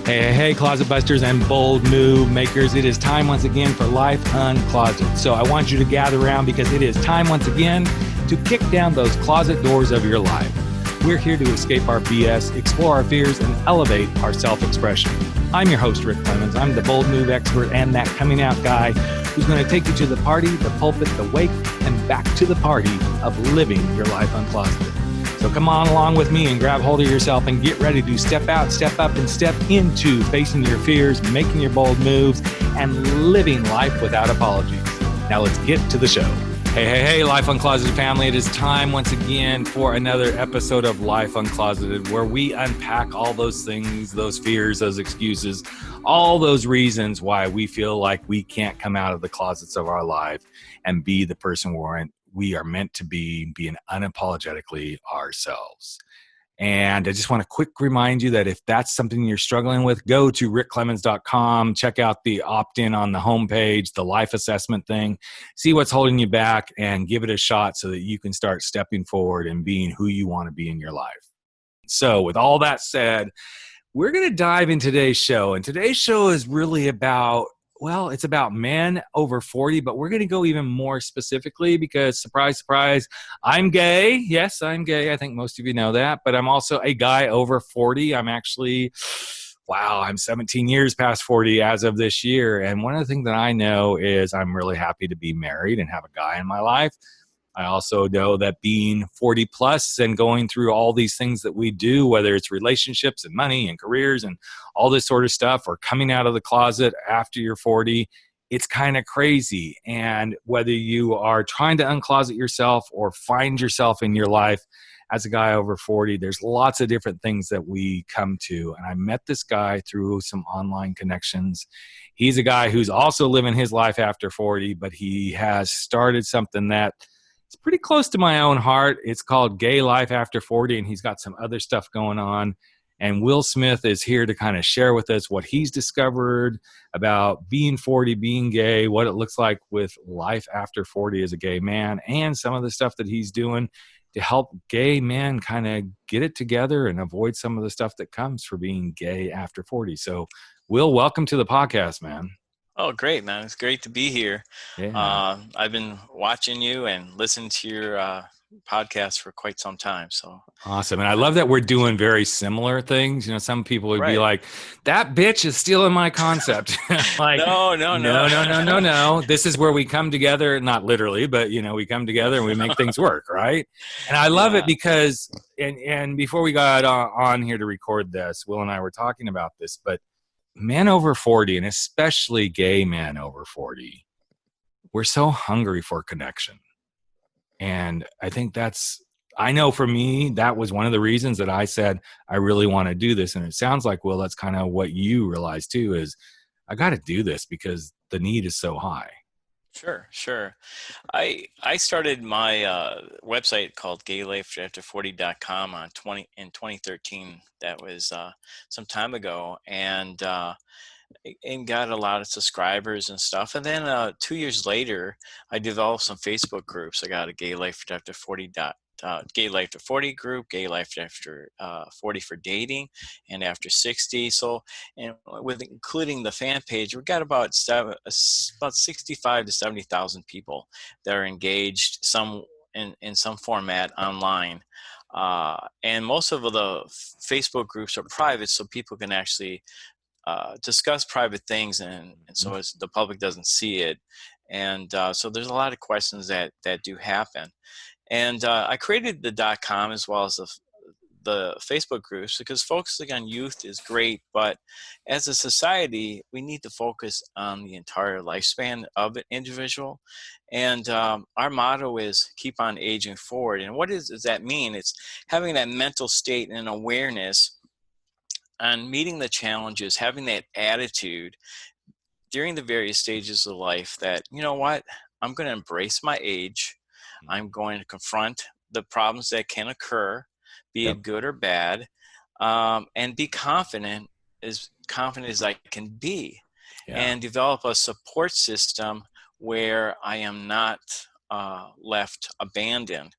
Hey, closet busters and bold move makers. It is time once again for Life Uncloseted. So I want you to gather around because it is time once again to kick down those closet doors of your life. We're here to escape our BS, explore our fears, and elevate our self-expression. I'm your host, Rick Clemens. I'm the bold move expert and that coming out guy who's going to take you to the party, the pulpit, the wake, and back to the party of living your life uncloseted. So come on along with me and grab hold of yourself and get ready to step out, step up, and step into facing your fears, making your bold moves, and living life without apologies. Now let's get to the show. Hey, Life Uncloseted family. It is time once again for another episode of Life Uncloseted, where we unpack all those things, those fears, those excuses, all those reasons why we feel like we can't come out of the closets of our life and be the person we are meant to be, being unapologetically ourselves. And I just want to quick remind you that if that's something you're struggling with, go to rickclemens.com, check out the opt-in on the homepage, the life assessment thing, see what's holding you back and give it a shot so that you can start stepping forward and being who you want to be in your life. So with all that said, we're going to dive in today's show. And today's show is really about, well, it's about men over 40, but we're going to go even more specifically because, surprise, surprise, I'm gay. Yes, I'm gay. I think most of you know that, but I'm also a guy over 40. I'm 17 years past 40 as of this year. And one of the things that I know is I'm really happy to be married and have a guy in my life. I also know that being 40 plus and going through all these things that we do, whether it's relationships and money and careers and all this sort of stuff, or coming out of the closet after you're 40, it's kind of crazy. And whether you are trying to uncloset yourself or find yourself in your life as a guy over 40, there's lots of different things that we come to. And I met this guy through some online connections. He's a guy who's also living his life after 40, but he has started something that it's pretty close to my own heart. It's called Gay Life After 40, and he's got some other stuff going on. And Will Smith is here to kind of share with us what he's discovered about being 40, being gay, what it looks like with life after 40 as a gay man, and some of the stuff that he's doing to help gay men kind of get it together and avoid some of the stuff that comes for being gay after 40. So, Will, welcome to the podcast, man. Oh, great, man. It's great to be here. Yeah. I've been watching you and listening to your podcast for quite some time. So Awesome. And I love that we're doing very similar things. You know, some people would be right. like, that bitch is stealing my concept. Like, no. This is where we come together, not literally, but, you know, we come together and we make things work, right? And I love it because, and before we got on here to record this, Will and I were talking about this, but men over 40, and especially gay men over 40, we're so hungry for connection. And I think I know for me, that was one of the reasons that I said, I really want to do this. And it sounds like, Will, that's kind of what you realize too, is I got to do this because the need is so high. Sure. I started my website called gaylifeafter40.com in 2013. That was some time ago, and got a lot of subscribers and stuff. And then 2 years later, I developed some Facebook groups. I got a Gay Life After 40 Gay Life After 40 group, Gay Life After 40 for dating, and after 60. So, and with including the fan page, we've got about 65 to 70,000 people that are engaged in some format online. And most of the Facebook groups are private, so people can actually discuss private things, and so as the public doesn't see it. And so there's a lot of questions that do happen. And I created the .com as well as the Facebook groups because focusing on youth is great, but as a society, we need to focus on the entire lifespan of an individual. And our motto is keep on aging forward. And what does that mean? It's having that mental state and awareness on meeting the challenges, having that attitude during the various stages of life that, you know what, I'm going to embrace my age. I'm going to confront the problems that can occur, be it good or bad, and be confident as I can be, and develop a support system where I am not left abandoned.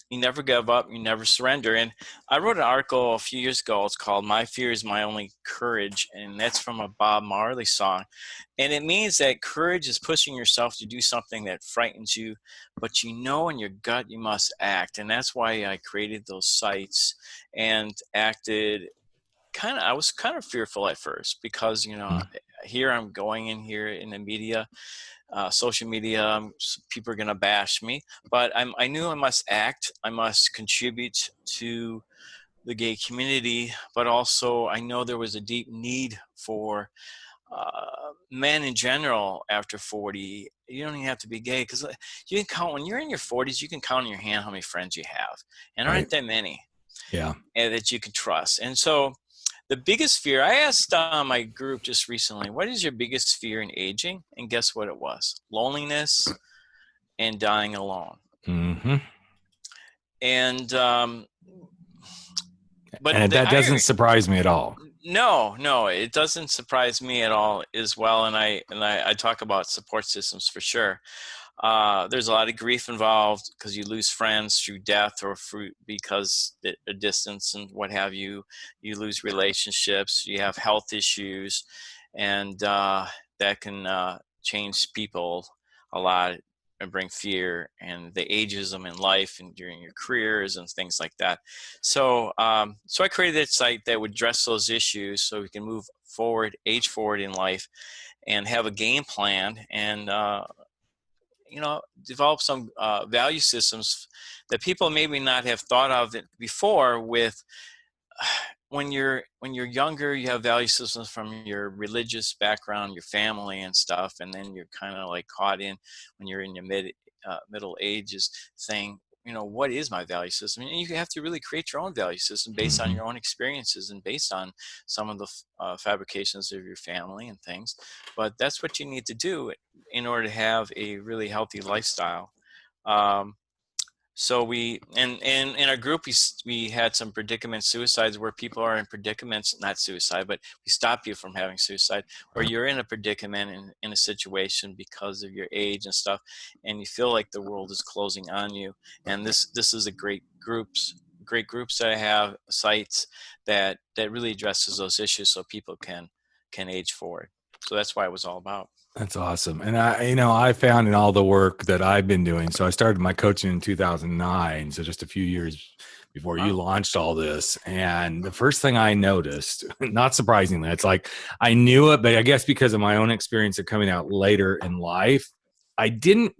you never give up, you never surrender. And I wrote an article a few years ago. It's called "My Fear Is My Only Courage," and that's from a Bob Marley song. And it means that courage is pushing yourself to do something that frightens you, but you know in your gut you must act. And that's why I created those sites and acted I was kind of fearful at first because, here I'm going in here in the media, social media, people are going to bash me, but I knew I must act. I must contribute to the gay community, but also I know there was a deep need for men in general after 40. You don't even have to be gay, because you can count, when you're in your 40s, you can count on your hand how many friends you have, and Right. aren't that many, Yeah. and that you can trust. And so the biggest fear, I asked my group just recently, what is your biggest fear in aging? And guess what it was? Loneliness and dying alone. Mm-hmm. And but And the that doesn't irony, surprise me at all. no, it doesn't surprise me at all as well. And I talk about support systems for sure. There's a lot of grief involved because you lose friends through death or because a distance and what have you. You lose relationships. You have health issues, and that can change people a lot and bring fear and the ageism in life and during your careers and things like that. So, so I created that site that would address those issues so we can move forward, age forward in life, and have a game plan and develop some value systems that people maybe not have thought of it before. With when you're younger, you have value systems from your religious background, your family and stuff, and then you're kind of like caught in when you're in your middle ages, saying, what is my value system? And you have to really create your own value system based on Mm-hmm. your own experiences and based on some of the fabrications of your family and things. But that's what you need to do in order to have a really healthy lifestyle. Um, so we and in our group we had some predicament suicides where people are in predicaments, not suicide, but we stop you from having suicide, where you're in a predicament in a situation because of your age and stuff, and you feel like the world is closing on you. And this is a great groups that I have, sites that really addresses those issues so people can age forward. So that's why it was all about. That's awesome. And I found in all the work that I've been doing. So I started my coaching in 2009. So just a few years before you Wow. launched all this. And the first thing I noticed, not surprisingly, it's like I knew it, but I guess because of my own experience of coming out later in life, I don't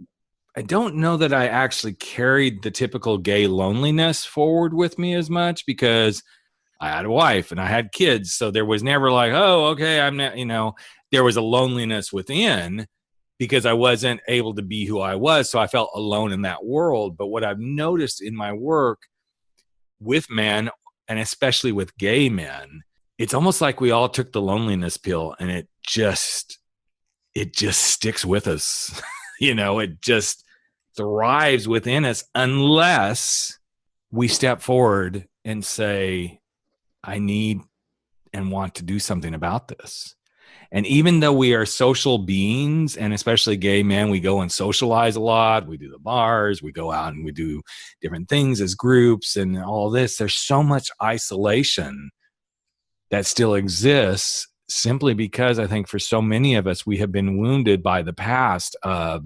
know that I actually carried the typical gay loneliness forward with me as much because I had a wife and I had kids. So there was never like, oh, okay, I'm not, there was a loneliness within because I wasn't able to be who I was. So I felt alone in that world. But what I've noticed in my work with men, and especially with gay men, it's almost like we all took the loneliness pill and it just sticks with us. It just thrives within us unless we step forward and say, I need and want to do something about this. And even though we are social beings, and especially gay men, we go and socialize a lot. We do the bars, we go out and we do different things as groups and all this. There's so much isolation that still exists simply because I think for so many of us, we have been wounded by the past of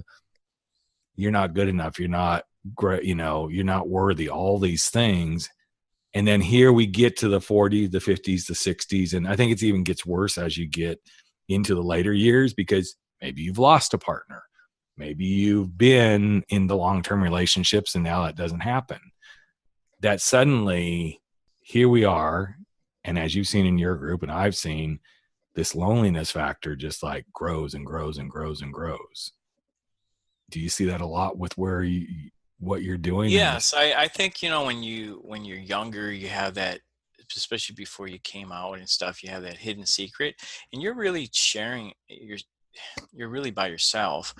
you're not good enough. You're not great. You're not worthy, all these things. And then here we get to the 40s, the 50s, the 60s. And I think it even gets worse as you get into the later years because maybe you've lost a partner. Maybe you've been in the long-term relationships and now that doesn't happen. That suddenly here we are. And as you've seen in your group and I've seen, this loneliness factor just like grows and grows and grows and grows. Do you see that a lot with what you're doing in this? Yes, I think when you're younger, you have that, especially before you came out and stuff. You have that hidden secret, and you're really sharing. You're really by yourself,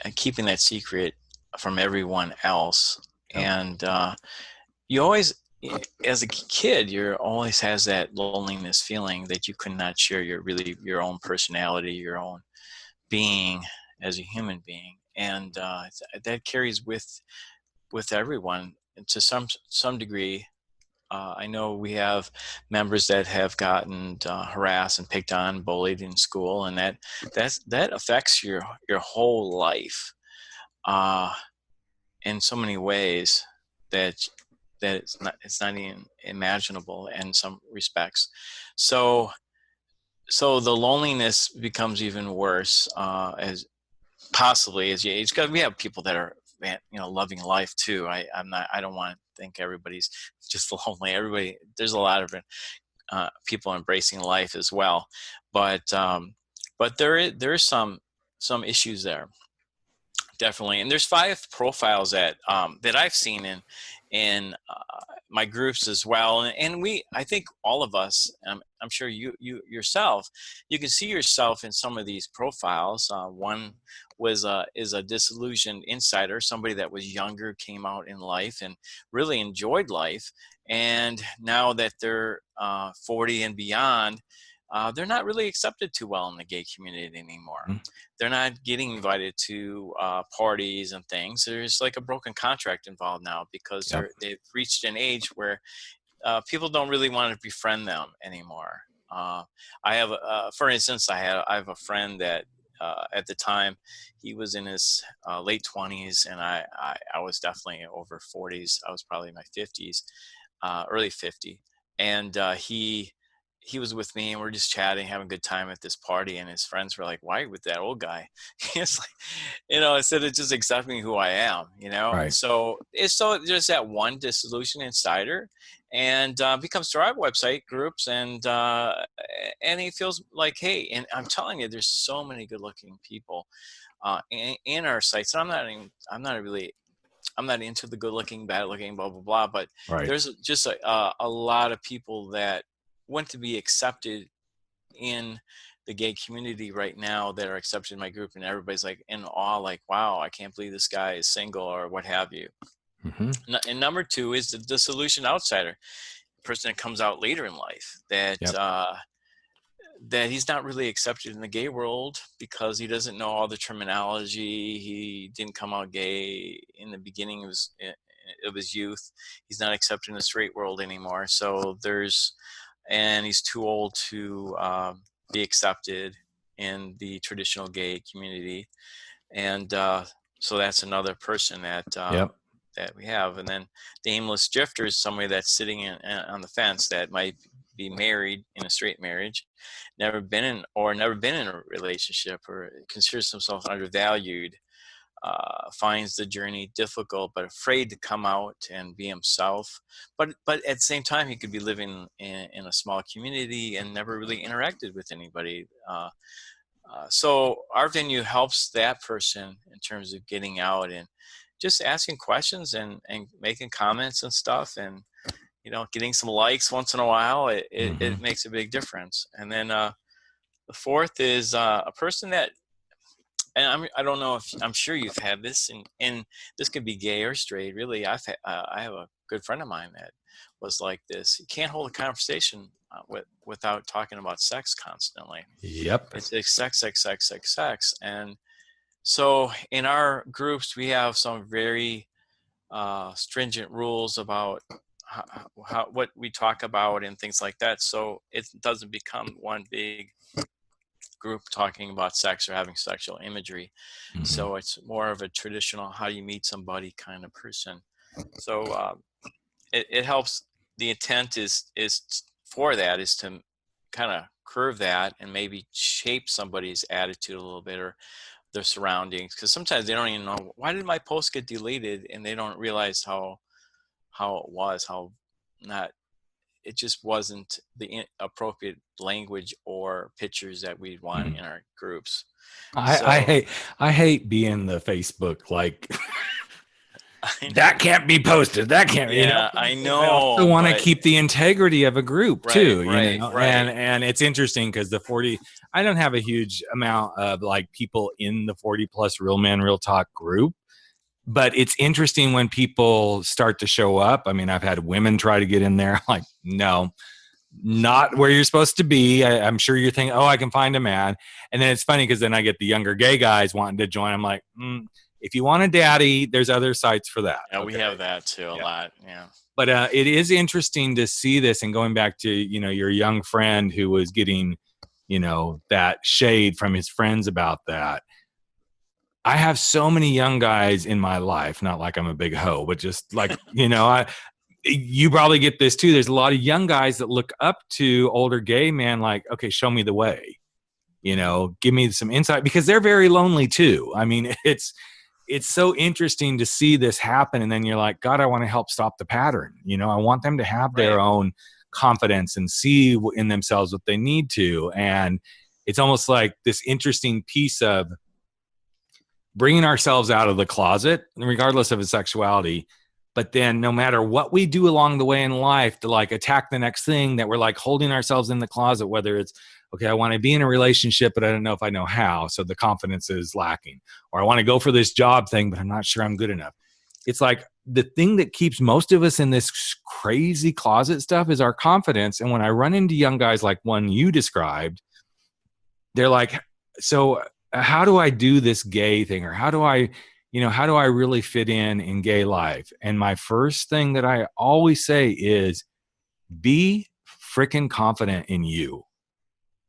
and keeping that secret from everyone else. Yep. And you always, as a kid, you're always has that loneliness feeling that you could not share your own personality, your own being as a human being, and that carries with everyone to some degree. I know we have members that have gotten harassed and picked on, bullied in school, and that affects your whole life in so many ways that it's not even imaginable in some respects. So the loneliness becomes even worse as possibly as you age, because we have people that are, loving life too. I don't want to think everybody's just lonely. Everybody, there's a lot of people embracing life as well, but there is some issues there, definitely. And there's 5 profiles that I've seen in my groups as well, and I think all of us, I'm sure you yourself, you can see yourself in some of these profiles. One is a disillusioned insider, somebody that was younger, came out in life and really enjoyed life, and now that they're 40 and beyond, they're not really accepted too well in the gay community anymore. Mm-hmm. They're not getting invited to parties and things. There's like a broken contract involved now, because they've reached an age where people don't really want to befriend them anymore. I have, for instance, I have a friend that at the time he was in his late 20s, and I was definitely over 40s. I was probably in my 50s, early 50, and he was with me, and we're just chatting, having a good time at this party. And his friends were like, "Why are you with that old guy?" It's like, instead of just accepting who I am, Right. So there's that one disillusioned insider, and becomes to our website groups, and he feels like, hey, and I'm telling you, there's so many good-looking people in our sites. And I'm not into the good-looking, bad-looking, blah blah blah. But there's just a lot of people that want to be accepted in the gay community right now, that are accepted in my group, and everybody's like in awe, like, wow, I can't believe this guy is single, or what have you. Mm-hmm. And number 2 is the disillusioned outsider, the person that comes out later in life, that that he's not really accepted in the gay world because he doesn't know all the terminology. He didn't come out gay in the beginning of his youth. He's not accepted in the straight world anymore. So and he's too old to be accepted in the traditional gay community. And so that's another person that that we have. And then the aimless drifter is somebody that's sitting on the fence, that might be married in a straight marriage, never been in a relationship, or considers himself undervalued, finds the journey difficult, but afraid to come out and be himself. But at the same time, he could be living in a small community and never really interacted with anybody. So our venue helps that person in terms of getting out and just asking questions and making comments and stuff, and getting some likes once in a while. It makes a big difference. And then the 4th is a person that, and I don't know if, I'm sure you've had this, and this could be gay or straight. Really, I have a good friend of mine that was like this. You can't hold a conversation without talking about sex constantly. Yep. It's sex. And so in our groups, we have some very stringent rules about what we talk about and things like that. So it doesn't become one big group talking about sex or having sexual imagery. Mm-hmm. So it's more of a traditional, how you meet somebody kind of person. So it helps. The intent is for that is to kind of curve that and maybe shape somebody's attitude a little bit, or their surroundings, because sometimes they don't even know, why did my post get deleted, and they don't realize how it just wasn't the appropriate language or pictures that we'd want in our groups. I hate being the Facebook, like, that can't be posted. That can't. Yeah, I know. I also want to keep the integrity of a group too. Right. And it's interesting because the 40. I don't have a huge amount of like people in the 40 plus Real Men Real Talk group, but it's interesting when people start to show up. I mean, I've had women try to get in there. Like, no, not where you're supposed to be. I'm sure you're thinking, oh, I can find a man. And then it's funny because then I get the younger gay guys wanting to join. I'm like, If you want a daddy, there's other sites for that. Yeah, okay? we have that too a lot. Yeah. But it is interesting to see this, and going back to, your young friend who was getting, that shade from his friends about that. I have so many young guys in my life, not like I'm a big hoe, but just like, you probably get this too. There's a lot of young guys that look up to older gay men like, okay, show me the way, give me some insight, because they're very lonely too. I mean, it's so interesting to see this happen. And then you're like, God, I want to help stop the pattern. I want them to have their own confidence and see in themselves what they need to. And it's almost like this interesting piece of bringing ourselves out of the closet, regardless of his sexuality. But then no matter what we do along the way in life to like attack the next thing, that we're like holding ourselves in the closet, whether it's, okay, I want to be in a relationship, but I don't know if I know how. So the confidence is lacking. Or I want to go for this job thing, but I'm not sure I'm good enough. It's like the thing that keeps most of us in this crazy closet stuff is our confidence. And when I run into young guys like one you described, they're like, so how do I do this gay thing? Or how do I really fit in gay life? And my first thing that I always say is be freaking confident in you.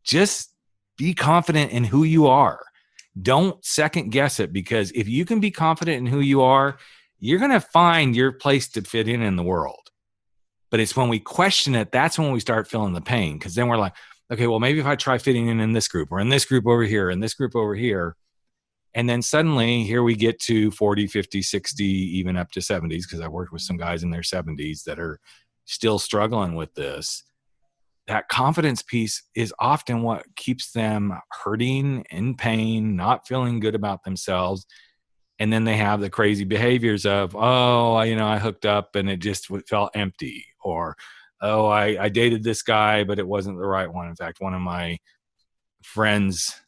Just be confident in who you are. Don't second guess it, because if you can be confident in who you are, you're going to find your place to fit in the world. But it's when we question it, that's when we start feeling the pain, because then we're like, okay, well, maybe if I try fitting in this group, or in this group over here, and this group over here. And then suddenly here we get to 40, 50, 60, even up to 70s, because I worked with some guys in their 70s that are still struggling with this. That confidence piece is often what keeps them hurting, in pain, not feeling good about themselves. And then they have the crazy behaviors of, oh, I hooked up and it just felt empty. Or, oh, I dated this guy, but it wasn't the right one. In fact, one of my friends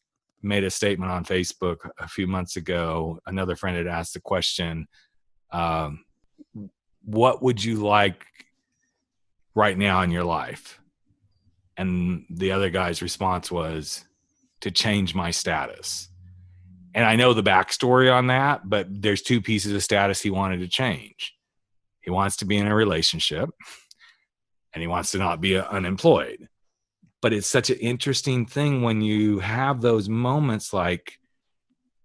made a statement on Facebook a few months ago. Another friend had asked the question, what would you like right now in your life? And the other guy's response was to change my status. And I know the backstory on that, but there's two pieces of status he wanted to change. He wants to be in a relationship, and he wants to not be unemployed. But it's such an interesting thing when you have those moments like,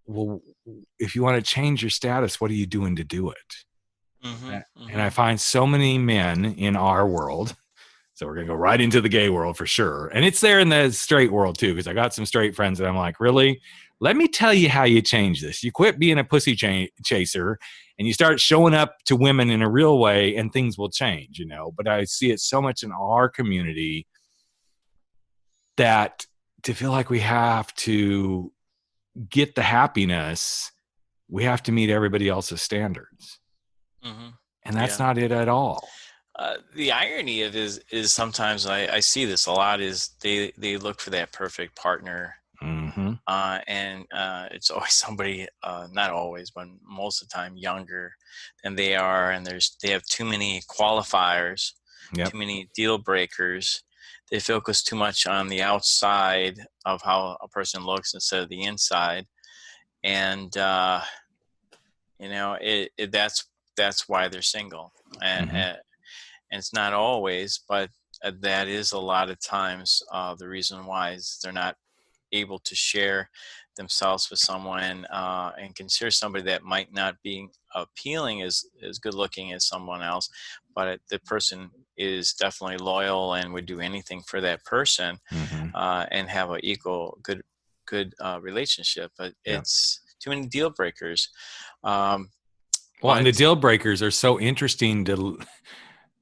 well, if you want to change your status, what are you doing to do it? Mm-hmm, mm-hmm. And I find so many men in our world. So we're going to go right into the gay world for sure. And it's there in the straight world too, because I got some straight friends that I'm like, really? Let me tell you how you change this. You quit being a pussy chaser and you start showing up to women in a real way, and things will change, But I see it so much in our community that to feel like we have to get the happiness, we have to meet everybody else's standards. Mm-hmm. And that's not it at all. The irony of it is sometimes I see this a lot, is they look for that perfect partner. Mm-hmm. And it's always somebody, not always, but most of the time younger than they are. And they have too many qualifiers, too many deal breakers. They focus too much on the outside of how a person looks instead of the inside. And, that's why they're single. And, mm-hmm. And it's not always, but that is a lot of times the reason why is they're not able to share themselves with someone and consider somebody that might not be appealing as good looking as someone else, but the person is definitely loyal and would do anything for that person, mm-hmm. And have an equal good relationship. But it's too many deal breakers. And the deal breakers are so interesting to.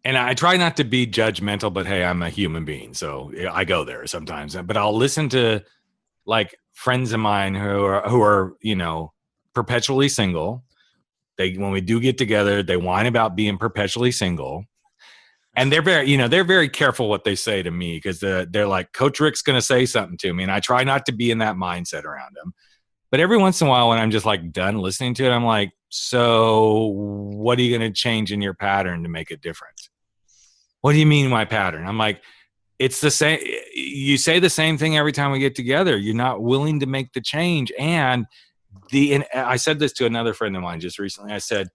And I try not to be judgmental, but hey, I'm a human being, so I go there sometimes. But I'll listen to like friends of mine who are perpetually single. When we do get together, they whine about being perpetually single, and they're very careful what they say to me, because they're like, Coach Rick's going to say something to me, and I try not to be in that mindset around them. But every once in a while, when I'm just like done listening to it, I'm like, so what are you going to change in your pattern to make it different? What do you mean my pattern? I'm like, it's the same. You say the same thing every time we get together. You're not willing to make the change. And and I said this to another friend of mine just recently. I said,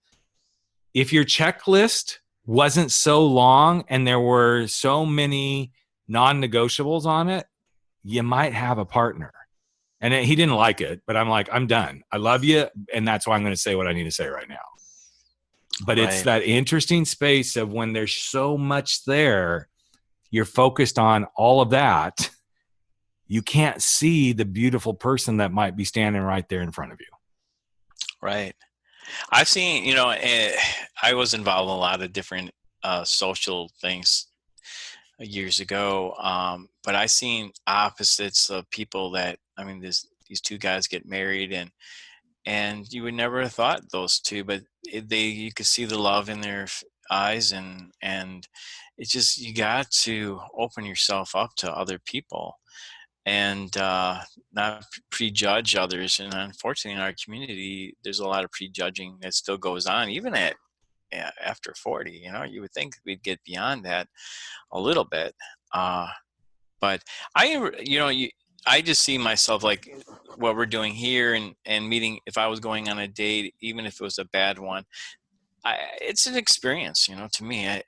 if your checklist wasn't so long and there were so many non-negotiables on it, you might have a partner. And he didn't like it, but I'm like, I'm done. I love you. And that's why I'm going to say what I need to say right now. But it's that interesting space of when there's so much there, you're focused on all of that. You can't see the beautiful person that might be standing right there in front of you. Right. I've seen, I was involved in a lot of different social things years ago, but I seen opposites of people that, I mean, these two guys get married, and you would never have thought those two, but you could see the love in their eyes, and it's just, you got to open yourself up to other people and not prejudge others. And unfortunately, in our community, there's a lot of prejudging that still goes on, even after 40. You would think we'd get beyond that a little bit, but I just see myself like what we're doing here, and meeting. If I was going on a date, even if it was a bad one, it's an experience. To me,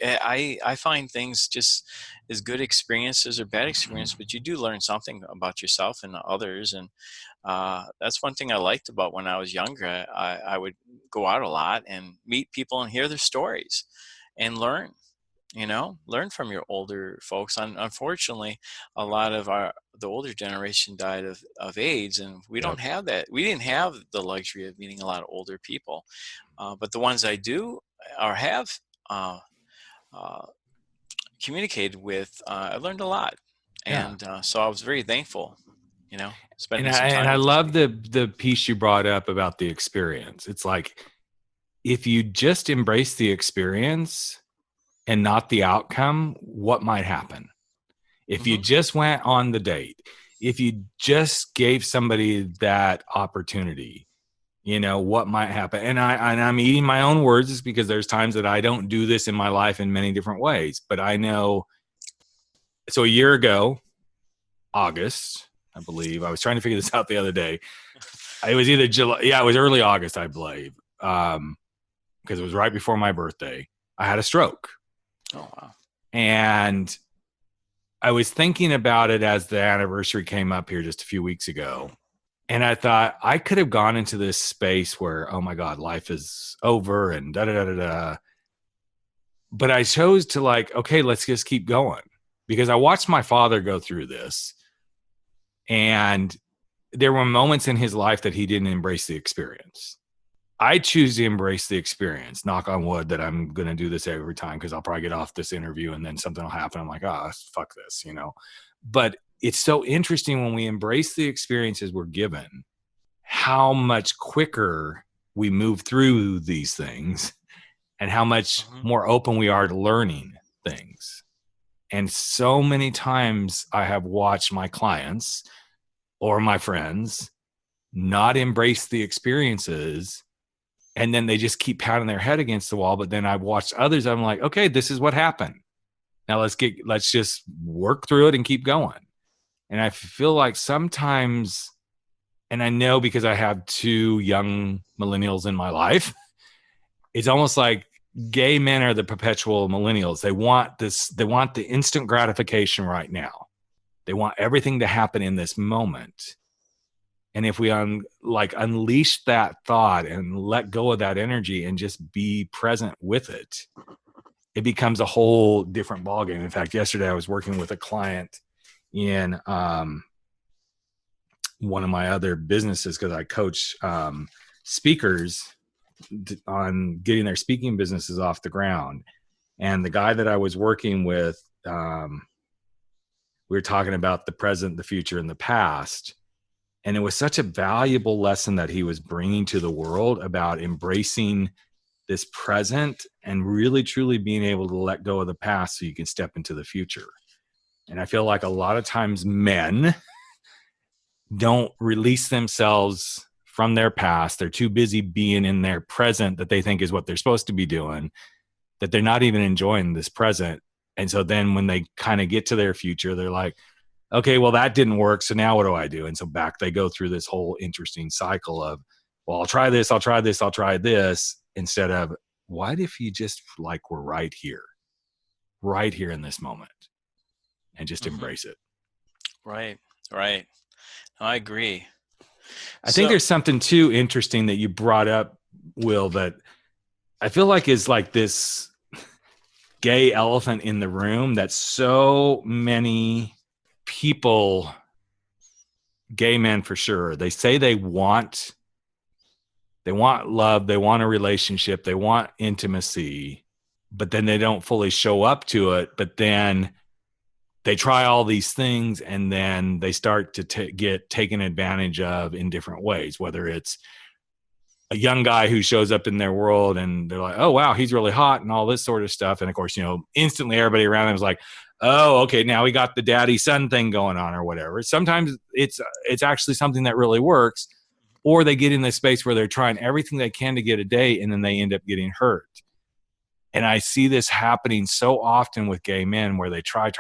I find things just as good experiences or bad experience, but you do learn something about yourself and others. And that's one thing I liked about when I was younger. I would go out a lot and meet people and hear their stories and learn. Learn from your older folks. Unfortunately, a lot of the older generation died of AIDS, and we don't have that. We didn't have the luxury of meeting a lot of older people, but the ones I do or have communicated with, I learned a lot, and so I was very thankful. Spending some time. And I love the piece you brought up about the experience. It's like, if you just embrace the experience and not the outcome, what might happen? If you just went on the date, if you just gave somebody that opportunity, what might happen? And I'm eating my own words, because there's times that I don't do this in my life in many different ways. But I know, so a year ago, August, I believe, I was trying to figure this out the other day. It was either July. Yeah, it was early August, I believe. Because it was right before my birthday. I had a stroke. Oh, wow. And I was thinking about it as the anniversary came up here just a few weeks ago. And I thought I could have gone into this space where, oh my God, life is over and da da da da da. But I chose to okay, let's just keep going, because I watched my father go through this. And there were moments in his life that he didn't embrace the experience. I choose to embrace the experience, knock on wood that I'm going to do this every time, because I'll probably get off this interview and then something will happen. I'm like, fuck this, But it's so interesting when we embrace the experiences we're given, how much quicker we move through these things and how much more open we are to learning things. And so many times I have watched my clients or my friends not embrace the experiences, and then they just keep pounding their head against the wall. But then I've watched others. I'm like, okay, this is what happened. Now let's just work through it and keep going. And I feel like sometimes, and I know because I have two young millennials in my life, it's almost like gay men are the perpetual millennials. They want the instant gratification right now. They want everything to happen in this moment. And if we unleash that thought and let go of that energy and just be present with it, it becomes a whole different ballgame. In fact, yesterday I was working with a client in one of my other businesses, because I coach speakers on getting their speaking businesses off the ground. And the guy that I was working with, we were talking about the present, the future, and the past. And it was such a valuable lesson that he was bringing to the world about embracing this present and really, truly being able to let go of the past so you can step into the future. And I feel like a lot of times men don't release themselves from their past. They're too busy being in their present that they think is what they're supposed to be doing, that they're not even enjoying this present. And so then when they kind of get to their future, they're like, Okay, well, that didn't work. So now what do I do? And so back they go through this whole interesting cycle of, well, I'll try this, I'll try this, I'll try this, instead of, what if you just like we're right here in this moment and just Hmm. embrace it? Right. Right. I agree. I think So, there's something too interesting that you brought up, Will, that I feel like is like this gay elephant in the room that so many people, gay men for sure, they say they want love, they want a relationship, they want intimacy, but then they don't fully show up to it. But then they try all these things and then they start to get taken advantage of in different ways, whether it's a young guy who shows up in their world and they're like, oh, wow, he's really hot and all this sort of stuff. And of course, instantly everybody around them is like, oh, okay, now we got the daddy son thing going on or whatever. Sometimes it's actually something that really works, or they get in this space where they're trying everything they can to get a date and then they end up getting hurt. And I see this happening so often with gay men where they try,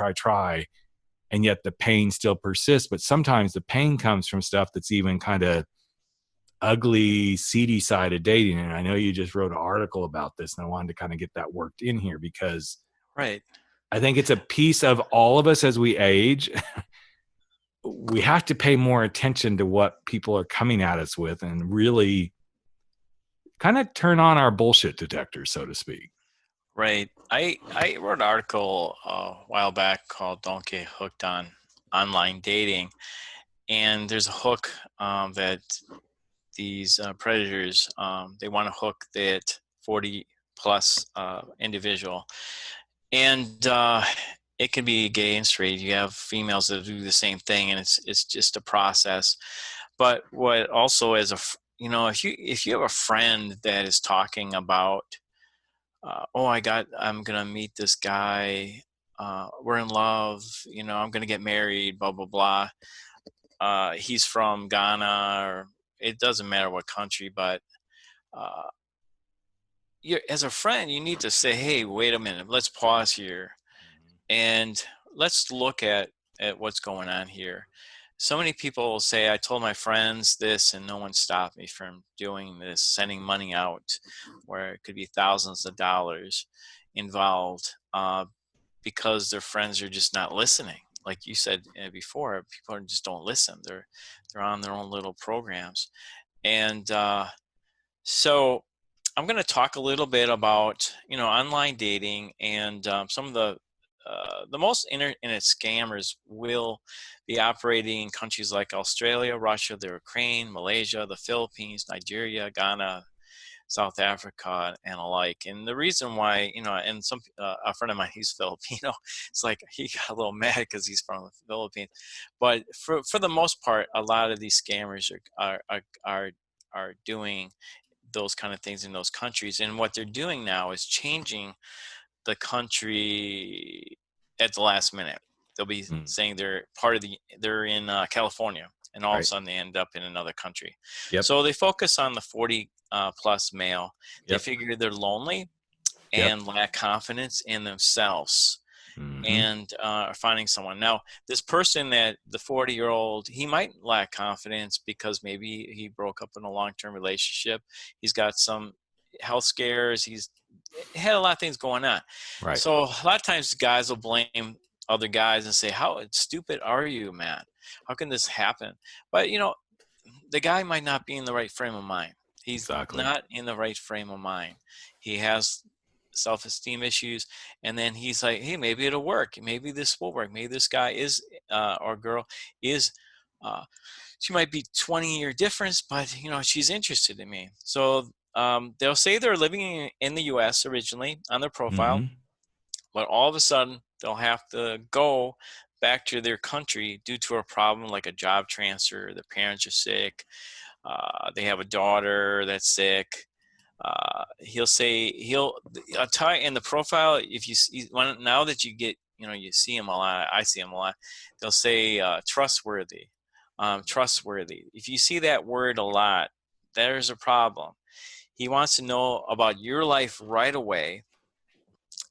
and yet the pain still persists. But sometimes the pain comes from stuff that's even kind of ugly, seedy side of dating. And I know you just wrote an article about this, and I wanted to kind of get that worked in here because right. I think it's a piece of all of us as we age. We have to pay more attention to what people are coming at us with and really kind of turn on our bullshit detectors, so to speak. Right. I wrote an article a while back called "Don't Get Hooked on Online Dating," and there's a hook that these predators they want to hook that 40 plus individual, and it can be gay and straight. You have females that do the same thing, and it's just a process. But what also is if you have a friend that is talking about I'm gonna meet this guy, we're in love, I'm gonna get married, blah blah blah. He's from Ghana, or it doesn't matter what country, but uh, as a friend you need to say, hey, wait a minute, let's pause here and let's look at what's going on here. So many people will say, I told my friends this and no one stopped me from doing this, sending money out where it could be thousands of dollars involved, because their friends are just not listening. Like you said before, people just don't listen. They're on their own little programs. And so I'm going to talk a little bit about online dating, and some of the most internet scammers will be operating in countries like Australia, Russia, the Ukraine, Malaysia, the Philippines, Nigeria, Ghana, South Africa, and alike. And the reason why, and some a friend of mine, he's Filipino. It's like he got a little mad because he's from the Philippines. But for the most part, a lot of these scammers are doing those kind of things in those countries. And what they're doing now is changing the country at the last minute. They'll be Mm, saying they're in California, and all of a right. sudden they end up in another country. Yep. So they focus on the 40 plus male. They Yep. figure they're lonely Yep. and lack confidence in themselves, Mm-hmm. and finding someone. Now, this person, that the 40-year-old, he might lack confidence because maybe he broke up in a long-term relationship. He's got some health scares. He's had a lot of things going on. Right. So a lot of times guys will blame other guys and say, how stupid are you, man? How can this happen? But the guy might not be in the right frame of mind. He's Exactly. not in the right frame of mind. He has self-esteem issues, and then he's like, hey, maybe it'll work, maybe this will work, maybe this guy is or girl is uh, she might be 20-year difference, but she's interested in me. So they'll say they're living in the US originally on their profile, Mm-hmm. but all of a sudden they'll have to go back to their country due to a problem like a job transfer. The parents are sick, they have a daughter that's sick. I'll tell you in the profile, if you see, now that you get, you see him a lot, I see him a lot, they'll say trustworthy, trustworthy. If you see that word a lot, there's a problem. He wants to know about your life right away.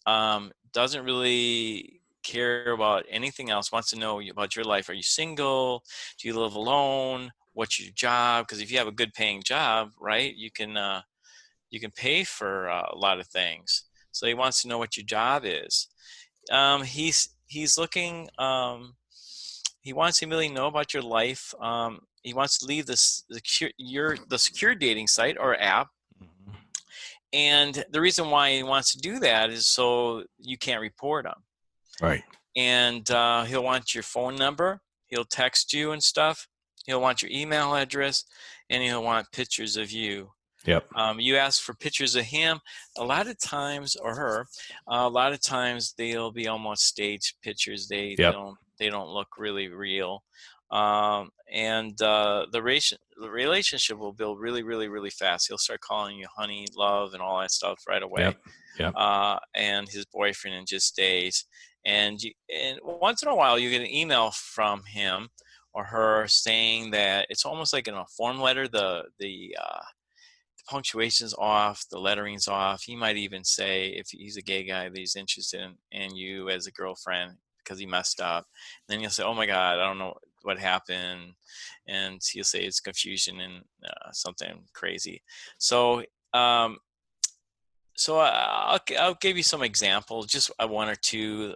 Doesn't really care about anything else, wants to know about your life. Are you single? Do you live alone? What's your job? Because if you have a good paying job, right, you can pay for a lot of things. So he wants to know what your job is. He's looking. He wants to really know about your life. He wants to leave the secure dating site or app. Mhm. And the reason why he wants to do that is so you can't report him. Right. And he'll want your phone number. He'll text you and stuff. He'll want your email address, and he'll want pictures of you. Yep. You ask for pictures of him, a lot of times, or her. A lot of times they'll be almost staged pictures. They Yep. don't look really real. And the relationship will build really, really, really fast. He'll start calling you honey, love, and all that stuff right away. Yep. Yep. And his boyfriend in just days. And once in a while, you get an email from him or her saying that it's almost like in a form letter. The punctuation's off, the lettering's off. He might even say, if he's a gay guy, that he's interested in you as a girlfriend because he messed up. And then you'll say, oh my God, I don't know what happened. And he'll say it's confusion and something crazy. So, I'll give you some examples, just one or two.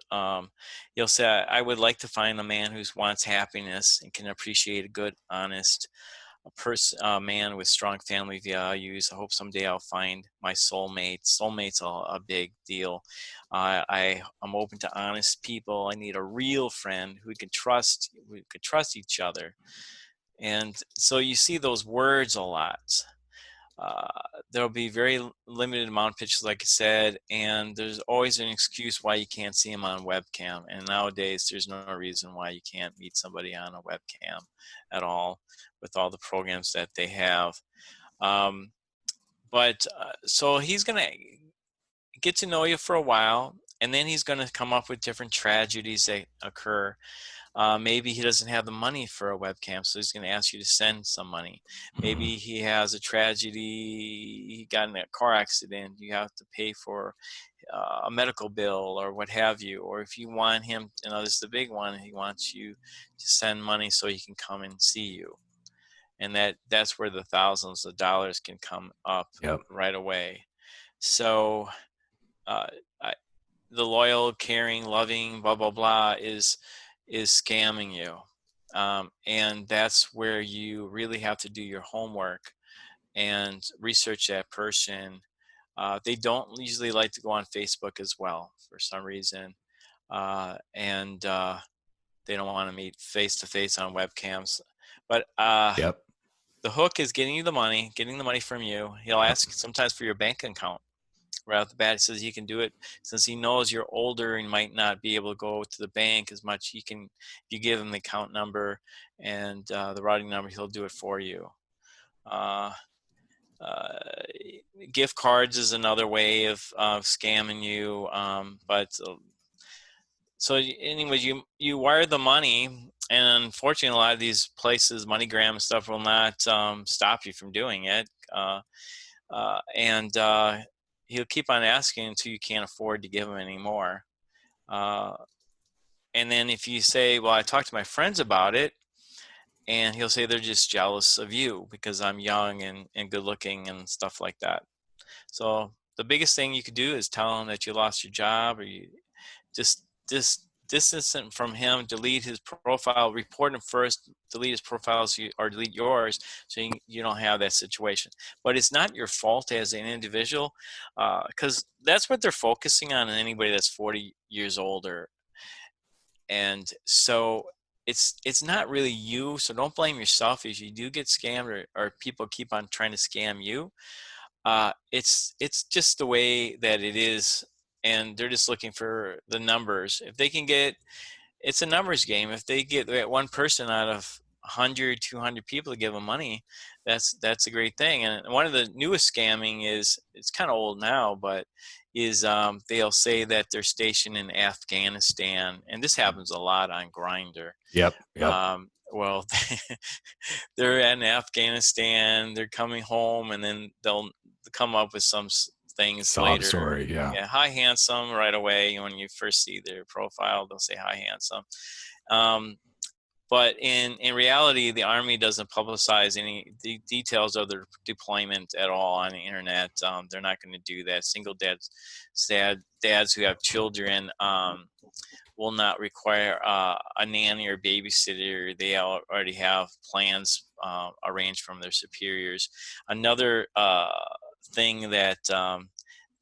You'll say, I would like to find a man who wants happiness and can appreciate a good, honest, a man with strong family values. I hope someday I'll find my soulmate. Soulmate's a big deal. I'm open to honest people. I need a real friend who can trust. We could trust each other. And so you see those words a lot. There'll be very limited amount of pictures, like I said, and there's always an excuse why you can't see them on webcam. And nowadays, there's no reason why you can't meet somebody on a webcam at all with all the programs that they have. So he's going to get to know you for a while, and then he's going to come up with different tragedies that occur. Maybe he doesn't have the money for a webcam, so he's going to ask you to send some money. Maybe he has a tragedy, he got in a car accident, you have to pay for a medical bill or what have you. Or if you want him, this is the big one, he wants you to send money so he can come and see you. And that's where the thousands of dollars can come up right away. So the loyal, caring, loving, blah, blah, blah is scamming you. And that's where you really have to do your homework and research that person. They don't usually like to go on Facebook as well for some reason. And they don't want to meet face to face on webcams. But the hook is getting the money from you. He'll ask sometimes for your bank account. Right off the bat, he says he can do it since he knows you're older and might not be able to go to the bank as much. He can, if you give him the account number and the routing number, he'll do it for you. Gift cards is another way of scamming you. So anyways, you wire the money, and unfortunately, a lot of these places, MoneyGram and stuff, will not stop you from doing it. And he'll keep on asking until you can't afford to give him any more. And then if you say, well, I talked to my friends about it, and he'll say they're just jealous of you because I'm young and good looking and stuff like that. So the biggest thing you could do is tell him that you lost your job, or you just distance from him, delete his profile, report him first, delete his profiles or delete yours so you don't have that situation. But it's not your fault as an individual, because that's what they're focusing on in anybody that's 40 years older. And so it's not really you, so don't blame yourself if you do get scammed or people keep on trying to scam you. It's just the way that it is, and they're just looking for the numbers. If they can get, it's a numbers game. If they get one person out of 100, 200 people to give them money, that's a great thing. And one of the newest scamming is, it's kind of old now, but is they'll say that they're stationed in Afghanistan, and this happens a lot on Grindr. Well, they're in Afghanistan, they're coming home, and then they'll come up with something things Sob later. story, yeah. Yeah, hi handsome right away. When you first see their profile, they'll say hi handsome. But in reality, the Army doesn't publicize any details of their deployment at all on the internet. They're not going to do that. Single dads who have children will not require a nanny or babysitter. They already have plans arranged from their superiors. Another thing that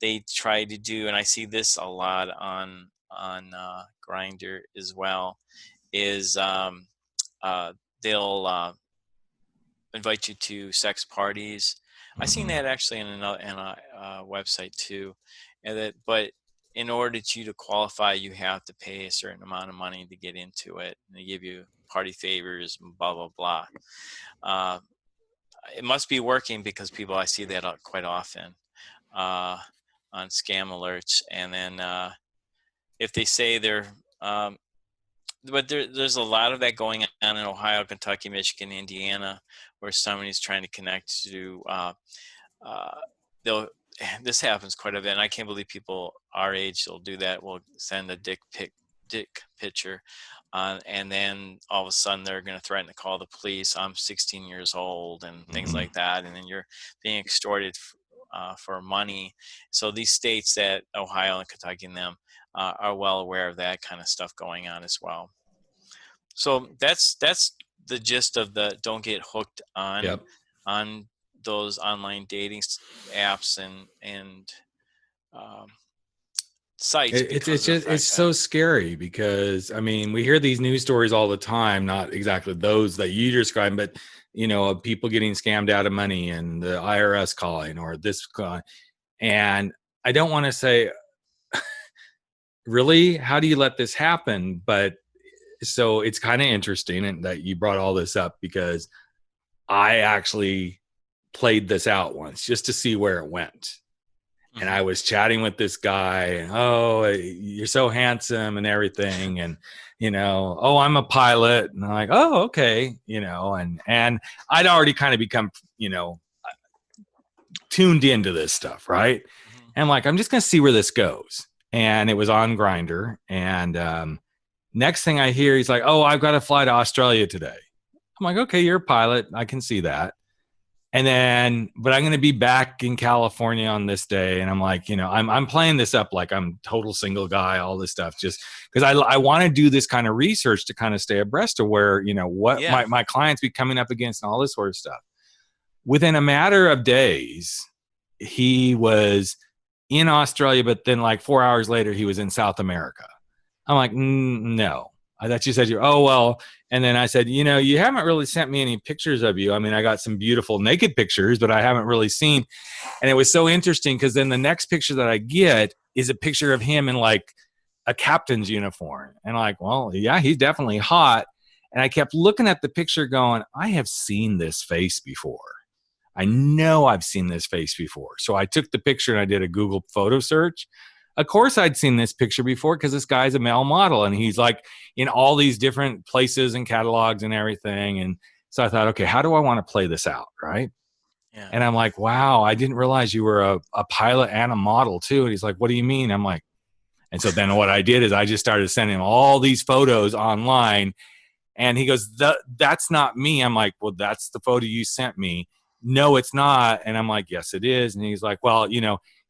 they try to do, and I see this a lot on Grindr as well, is they'll invite you to sex parties. I've seen that actually in a website too, but in order to qualify, you have to pay a certain amount of money to get into it, and they give you party favors, blah blah blah. It must be working because I see that quite often on scam alerts, and then if they say they're but there's a lot of that going on in Ohio, Kentucky, Michigan, Indiana, where somebody's trying to connect to. They'll. This happens quite a bit, and I can't believe people our age will do that. Will send a dick picture, and then all of a sudden they're going to threaten to call the police. I'm 16 years old, and things like that, and then you're being extorted for money. So these states, that Ohio and Kentucky and them, are well aware of that kind of stuff going on as well. So that's the gist of the don't get hooked on those online dating apps and sites. It's so scary because I mean, we hear these news stories all the time, not exactly those that you described, but of people getting scammed out of money and the IRS calling or this calling. And I don't want to say, really, how do you let this happen? But so it's kind of interesting that you brought all this up because I actually played this out once just to see where it went. And I was chatting with this guy, and oh, you're so handsome and everything, and oh, I'm a pilot, and I'm like, oh, okay, and I'd already kind of become tuned into this stuff, right? And I'm like, I'm just gonna see where this goes. And it was on Grindr, and next thing I hear, he's like, oh, I've got to fly to Australia today. I'm like, okay, you're a pilot, I can see that. And then, but I'm going to be back in California on this day. And I'm like, I'm playing this up like I'm total single guy, all this stuff, just because I want to do this kind of research to kind of stay abreast of where, what my clients be coming up against and all this sort of stuff. Within a matter of days, he was in Australia, but then like 4 hours later, he was in South America. I'm like, no. I thought you said oh, well. And then I said, you haven't really sent me any pictures of you. I mean, I got some beautiful naked pictures, but I haven't really seen. And it was so interesting because then the next picture that I get is a picture of him in like a captain's uniform. And I'm like, well, yeah, he's definitely hot. And I kept looking at the picture going, I have seen this face before. I know I've seen this face before. So I took the picture and I did a Google photo search. Of course, I'd seen this picture before because this guy's a male model and he's like in all these different places and catalogs and everything. And so I thought, okay, how do I want to play this out? Right. Yeah. And I'm like, wow, I didn't realize you were a pilot and a model too. And he's like, what do you mean? I'm like, and so then what I did is I just started sending him all these photos online. And he goes, that's not me. I'm like, well, that's the photo you sent me. No, it's not. And I'm like, yes, it is. And he's like, well,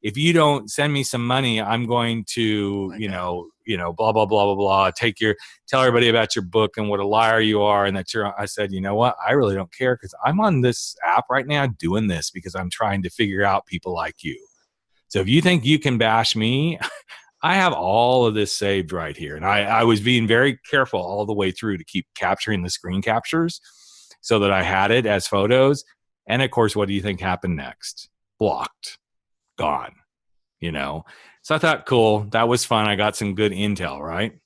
if you don't send me some money, I'm going to, blah, blah, blah, blah, blah, tell everybody about your book and what a liar you are. And that I said, you know what? I really don't care because I'm on this app right now doing this because I'm trying to figure out people like you. So if you think you can bash me, I have all of this saved right here. And I was being very careful all the way through to keep capturing the screen captures so that I had it as photos. And of course, what do you think happened next? Blocked. Gone, So I thought, cool, that was fun. I got some good intel, right?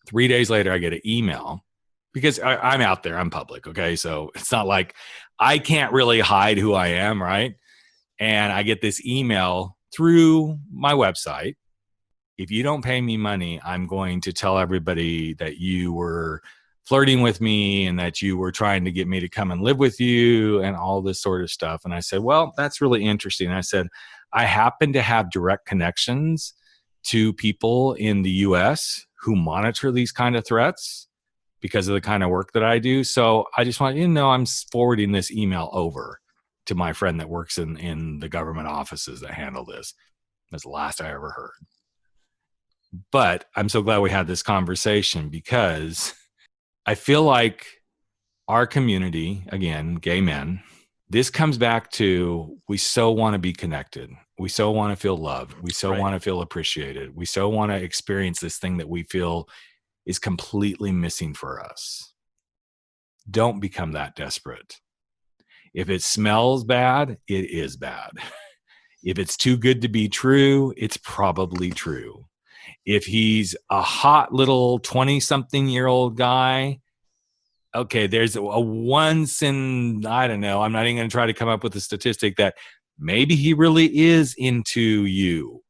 3 days later, I get an email because I'm out there, I'm public. Okay. So it's not like I can't really hide who I am. Right. And I get this email through my website. If you don't pay me money, I'm going to tell everybody that you were flirting with me and that you were trying to get me to come and live with you and all this sort of stuff. And I said, well, that's really interesting. And I said, I happen to have direct connections to people in the US who monitor these kind of threats because of the kind of work that I do. So I just want you to know I'm forwarding this email over to my friend that works in the government offices that handle this. That's the last I ever heard. But I'm so glad we had this conversation because I feel like our community, again, gay men, this comes back to we so want to be connected. We so want to feel loved. We so want to feel appreciated. We so want to experience this thing that we feel is completely missing for us. Don't become that desperate. If it smells bad, it is bad. If it's too good to be true, it's probably true. If he's a hot little 20-something-year-old guy, okay, there's a once in, I don't know, I'm not even going to try to come up with a statistic that maybe he really is into you.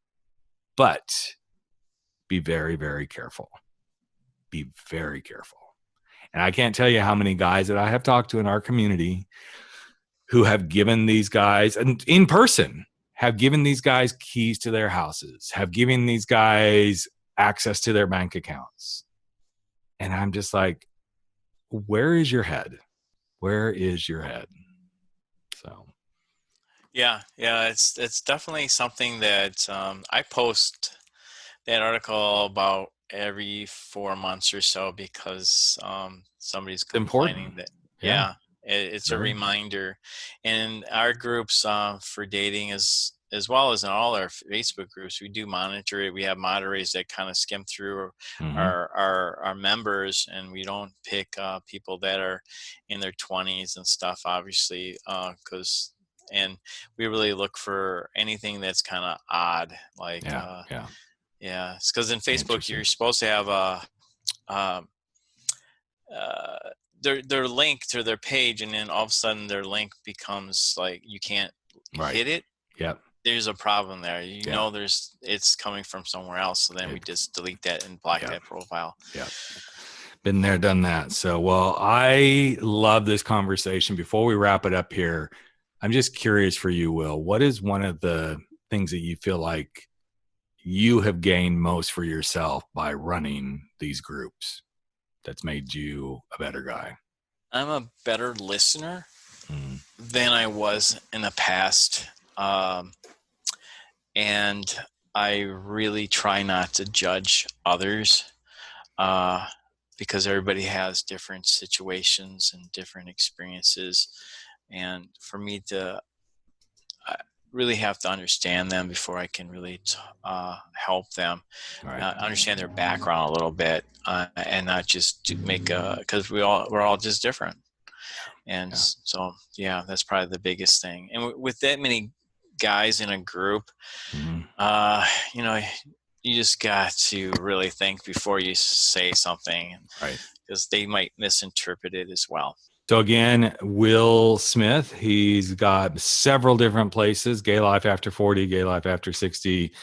But be very, very careful. Be very careful. And I can't tell you how many guys that I have talked to in our community who have given these guys, and in person, have given these guys keys to their houses, have given these guys access to their bank accounts. And I'm just like, where is your head? Where is your head? So. Yeah, it's definitely something that I post that article about every 4 months or so because somebody's complaining important. that it's Very. a reminder. And our groups for dating as well as in all our Facebook groups, we do monitor it. We have moderators that kind of skim through our members, and we don't pick people that are in their 20s and stuff, obviously, because and we really look for anything that's kind of odd, like it's because in Facebook you're supposed to have their link to their page, and then all of a sudden their link becomes like you can't hit it. Yep. There's a problem there. Know it's coming from somewhere else. So then we just delete that and block that profile. Yeah. Been there, done that. So, well, I love this conversation. Before we wrap it up here, I'm just curious for you, Will, what is one of the things that you feel like you have gained most for yourself by running these groups that's made you a better guy? I'm a better listener than I was in the past. And I really try not to judge others because everybody has different situations and different experiences. And for me to really have to understand them before I can really help them, understand their background a little bit, and not just to make because we're all just different. And so, that's probably the biggest thing. And with that many guys in a group, you just got to really think before you say something, because they might misinterpret it as well. So again, Will Smith, he's got several different places: Gay Life After 40, Gay Life After 60,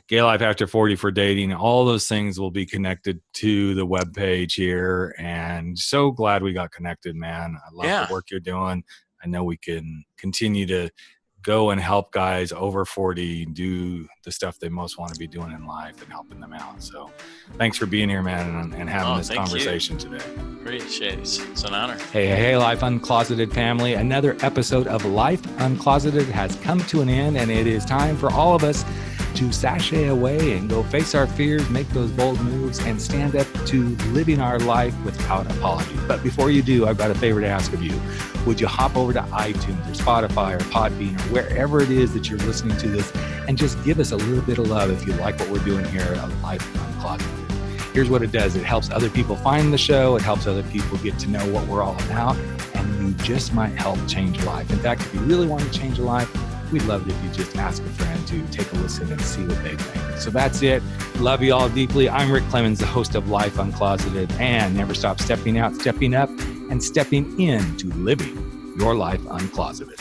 Gay Life After 40 for dating. All those things will be connected to the webpage here. And so glad we got connected, man. I love the work you're doing. I know we can continue to go and help guys over 40 do the stuff they most want to be doing in life and helping them out. So thanks for being here, man, and having this conversation today. Appreciate it. It's an honor. Hey, Life Uncloseted family. Another episode of Life Uncloseted has come to an end, and it is time for all of us to sashay away and go face our fears, make those bold moves, and stand up to living our life without apologies. But before you do, I've got a favor to ask of you. Would you hop over to iTunes or Spotify or Podbean or wherever it is that you're listening to this and just give us a little bit of love if you like what we're doing here at Life Uncloseted. Here's what it does. It helps other people find the show. It helps other people get to know what we're all about. And you just might help change a life. In fact, if you really want to change a life, we'd love it if you just ask a friend to take a listen and see what they think. So that's it. Love you all deeply. I'm Rick Clemens, the host of Life Uncloseted, and never stop stepping out, stepping up, and stepping into living your life uncloseted.